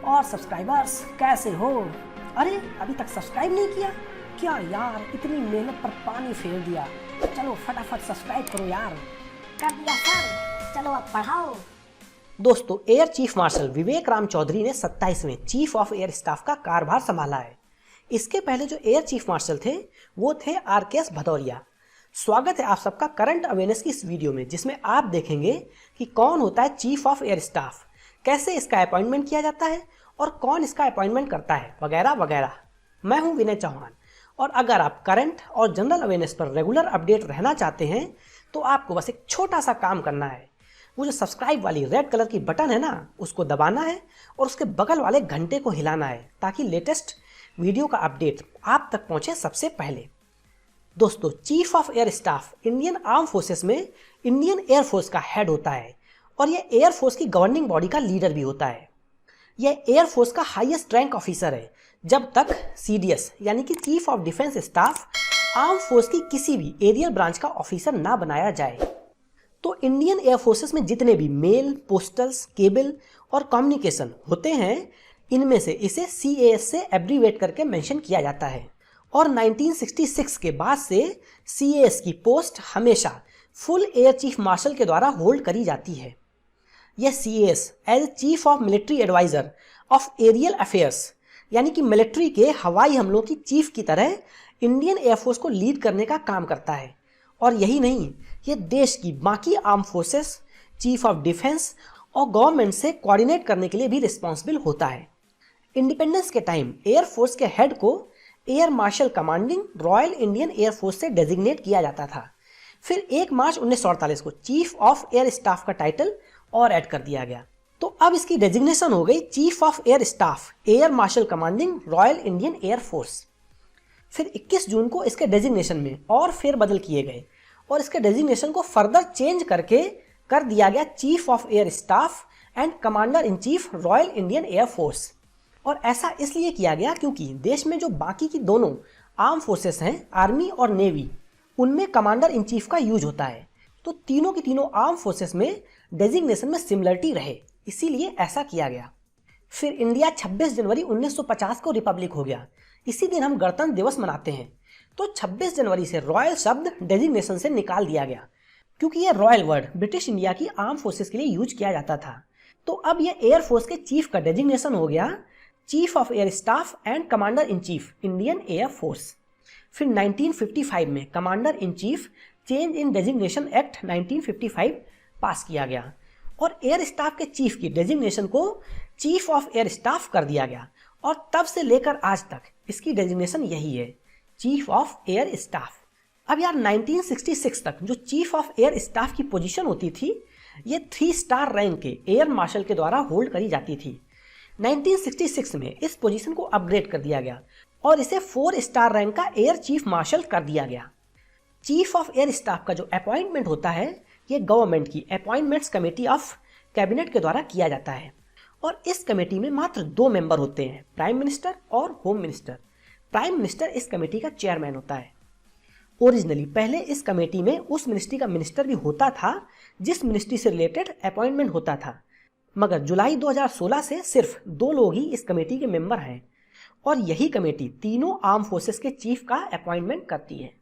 और सब्सक्राइबर्स कैसे हो? अरे अभी तक सब्सक्राइब नहीं किया क्या यार? इतनी मेहनत पर पानी फेर दिया। चलो फटाफट सब्सक्राइब करो यार। कर दिया सर, चलो अब पढ़ाओ। दोस्तों, air chief marshal Vivek Ram Chaudhary ने 27वें चीफ ऑफ एयर स्टाफ का कार्यभार संभाला है। इसके पहले जो एयर चीफ मार्शल थे वो थे RKS भदौरिया। स्वागत है आप सबका करंट अवेयरनेस की इस वीडियो में, जिसमें आप देखेंगे कि कौन होता है चीफ ऑफ एयर स्टाफ, कैसे इसका अपॉइंटमेंट किया जाता है और कौन इसका अपॉइंटमेंट करता है, वगैरह वगैरह। मैं हूं विनय चौहान, और अगर आप करंट और जनरल अवेयरनेस पर रेगुलर अपडेट रहना चाहते हैं तो आपको बस एक छोटा सा काम करना है। वो जो सब्सक्राइब वाली रेड कलर की बटन है ना, उसको दबाना है और उसके बगल वाले घंटे को हिलाना है, ताकि लेटेस्ट वीडियो का अपडेट आप तक पहुंचे सबसे पहले। दोस्तों, chief of air staff Indian arm forces में इंडियन एयर फोर्स का हेड होता है और यह एयर फोर्स की गवर्निंग बॉडी का लीडर भी होता है। यह एयर फोर्स का हाईएस्ट रैंक ऑफिसर है जब तक CDS यानी कि chief of defence staff arm force की किसी भी एरियल ब्रांच का ऑफिसर ना बनाया जाए। तो इंडियन एयर फोर्सेस में जितने भी मेल, पोस्टल्स, केबल और कम्युनिकेशन होते हैं, इनमें से इसे CAS से एब्रीवेट करके मेंशन किया जाता है। और 1966 के बाद से CAS की पोस्ट हमेशा फुल एयर चीफ मार्शल के द्वारा होल्ड करी जाती है। यह CAS as chief of military adviser of aerial affairs यानी कि मिलिट्री के हवाई हमलों की चीफ की तरह इंडियन एयरफोर्स को लीड करने का काम करता है। और यही नहीं, यह देश की बाकी arm forces, chief of defence और गवर्नमेंट से कोऑर्डिनेट करने के लिए भी रिस्पॉन्सिबल होता है। इंडिपेंडेंस के टाइम एयरफोर्स के हेड को air marshal commanding royal Indian air force से डेजिग्नेट किया जाता था। फिर 1 मार्च 1948 को चीफ ऑफ एयर स्टाफ का टाइटल और ऐड कर दिया गया, तो अब इसकी डेजिग्नेशन हो गई chief of air staff air marshal commanding royal Indian air force. फिर 21 जून को इसके डेजिग्नेशन में और फेरबदल किए गए और इसके डेजिग्नेशन को फर्दर चेंज करके कर दिया गया chief of air staff and commander in chief royal Indian air force. और ऐसा इसलिए किया गया क्योंकि देश में जो बाकी की दोनों आर्म फोर्सेस हैं, आर्मी और नेवी, उनमें कमांडर इन चीफ का यूज होता है। तो तीनों की तीनों आर्म फोर्सेस में डेजिग्नेशन में सिमिलरिटी रहे, इसीलिए ऐसा किया गया। फिर इंडिया 26 जनवरी 1950 को रिपब्लिक हो गया। इसी दिन हम गणतंत्र दिवस मनाते हैं। तो 26 जनवरी से रॉयल शब्द डेजिग्नेशन से निकाल दिया गया, क्योंकि यह रॉयल वर्ड ब्रिटिश इंडिया की आर्म फोर्सेस के लिए यूज किया जाता था। तो अब यह एयर फोर्स के चीफ का डेजिग्नेशन हो गया chief of air staff and commander in chief Indian air force. फिर 1955 में commander in chief change in designation act 1955 पास किया गया और एयर स्टाफ के चीफ की डेजिग्नेशन को चीफ ऑफ एयर स्टाफ कर दिया गया। और तब से लेकर आज तक इसकी डेजिग्नेशन यही है, चीफ ऑफ एयर स्टाफ। अब यार 1966 तक जो चीफ ऑफ एयर स्टाफ की पोजीशन होती थी, ये 3 स्टार रैंक के एयर मार्शल के द्वारा होल्ड करी जाती थी। 1966 में इस पोजीशन को अपग्रेड कर दिया गया और इसे 4 स्टार रैंक का एयर चीफ मार्शल कर दिया गया। चीफ ऑफ एयर स्टाफ का जो अपॉइंटमेंट होता है, ये गवर्नमेंट की अपॉइंटमेंट्स कमेटी ऑफ कैबिनेट के द्वारा किया जाता है और इस कमेटी में मात्र 2 मेंबर होते हैं, प्राइम मिनिस्टर और होम मिनिस्टर। प्राइम मिनिस्टर इस कमेटी का चेयरमैन होता है। ओरिजिनली पहले इस कमेटी में उस मिनिस्ट्री का मिनिस्टर भी होता था जिस मिनिस्ट्री से रिलेटेड अपॉइंटमेंट होता था, मगर जुलाई 2016 से सिर्फ 2 लोग ही इस कमेटी के मेंबर हैं और यही कमेटी तीनों आर्म फोर्सेस के चीफ का अपॉइंटमेंट करती है।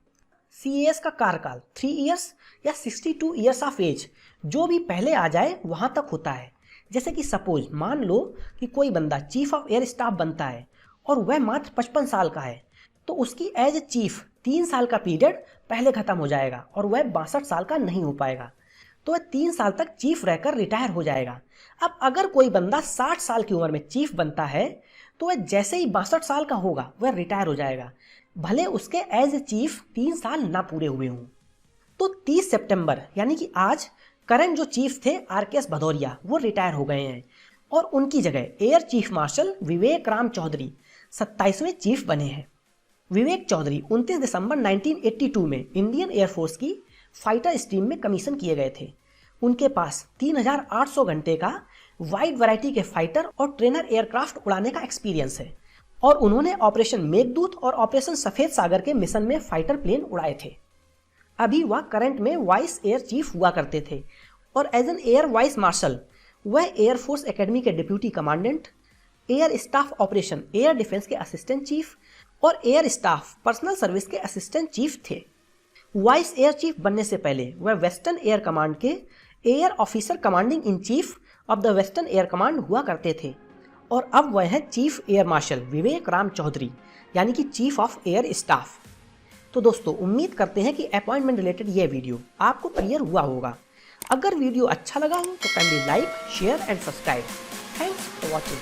CAS का कार्यकाल 3 इयर्स या 62 इयर्स ऑफ एज, जो भी पहले आ जाए वहां तक होता है। जैसे कि सपोज मान लो कि कोई बंदा चीफ ऑफ एयर स्टाफ बनता है और वह मात्र 55 साल का है, तो उसकी एज ए चीफ 3 साल का पीरियड पहले खत्म हो जाएगा और वह 62 साल का नहीं हो पाएगा, तो वह 3 साल तक चीफ रहकर रिटायर हो जाएगा। अब अगर कोई बंदा 60 साल की उम्र में चीफ बनता है तो वह जैसे ही 62 साल का होगा वह रिटायर हो जाएगा, भले उसके एज ए चीफ 3 साल ना पूरे हुए हों। तो 30 सितंबर यानी कि आज करंट जो चीफ थे RKS भदौरिया, वो रिटायर हो गए हैं और उनकी जगह air chief marshal Vivek Ram Chaudhary 27वें chief बने हैं। विवेक चौधरी 29 दिसंबर 1982 में इंडियन एयरफोर्स की फाइटर स्ट्रीम में कमीशन किए गए थे। उनके पास 3800 घंटे का वाइड वैरायटी के फाइटर और ट्रेनर एयरक्राफ्ट उड़ाने का एक्सपीरियंस है और उन्होंने ऑपरेशन मेघदूत और ऑपरेशन सफेद सागर के मिशन में फाइटर प्लेन उड़ाए थे। अभी वह करंट में वाइस एयर चीफ हुआ करते थे और as an air vice marshal वह एयरफोर्स एकेडमी के deputy commandant, air staff operation air defence के असिस्टेंट चीफ और एयर स्टाफ पर्सनल सर्विस के असिस्टेंट चीफ थे। वाइस एयर चीफ बनने से पहले वह वेस्टर्न एयर कमांड के air officer commanding in chief of the western air command हुआ करते थे और अब वह हैं chief air marshal Vivek Ram Chaudhari, यानी कि चीफ ऑफ एयर स्टाफ। तो दोस्तों उम्मीद करते हैं कि अपॉइंटमेंट रिलेटेड ये वीडियो आपको क्लियर हुआ होगा। अगर वीडियो अच्छा लगा हो तो kindly like, share and subscribe. Thanks for watching.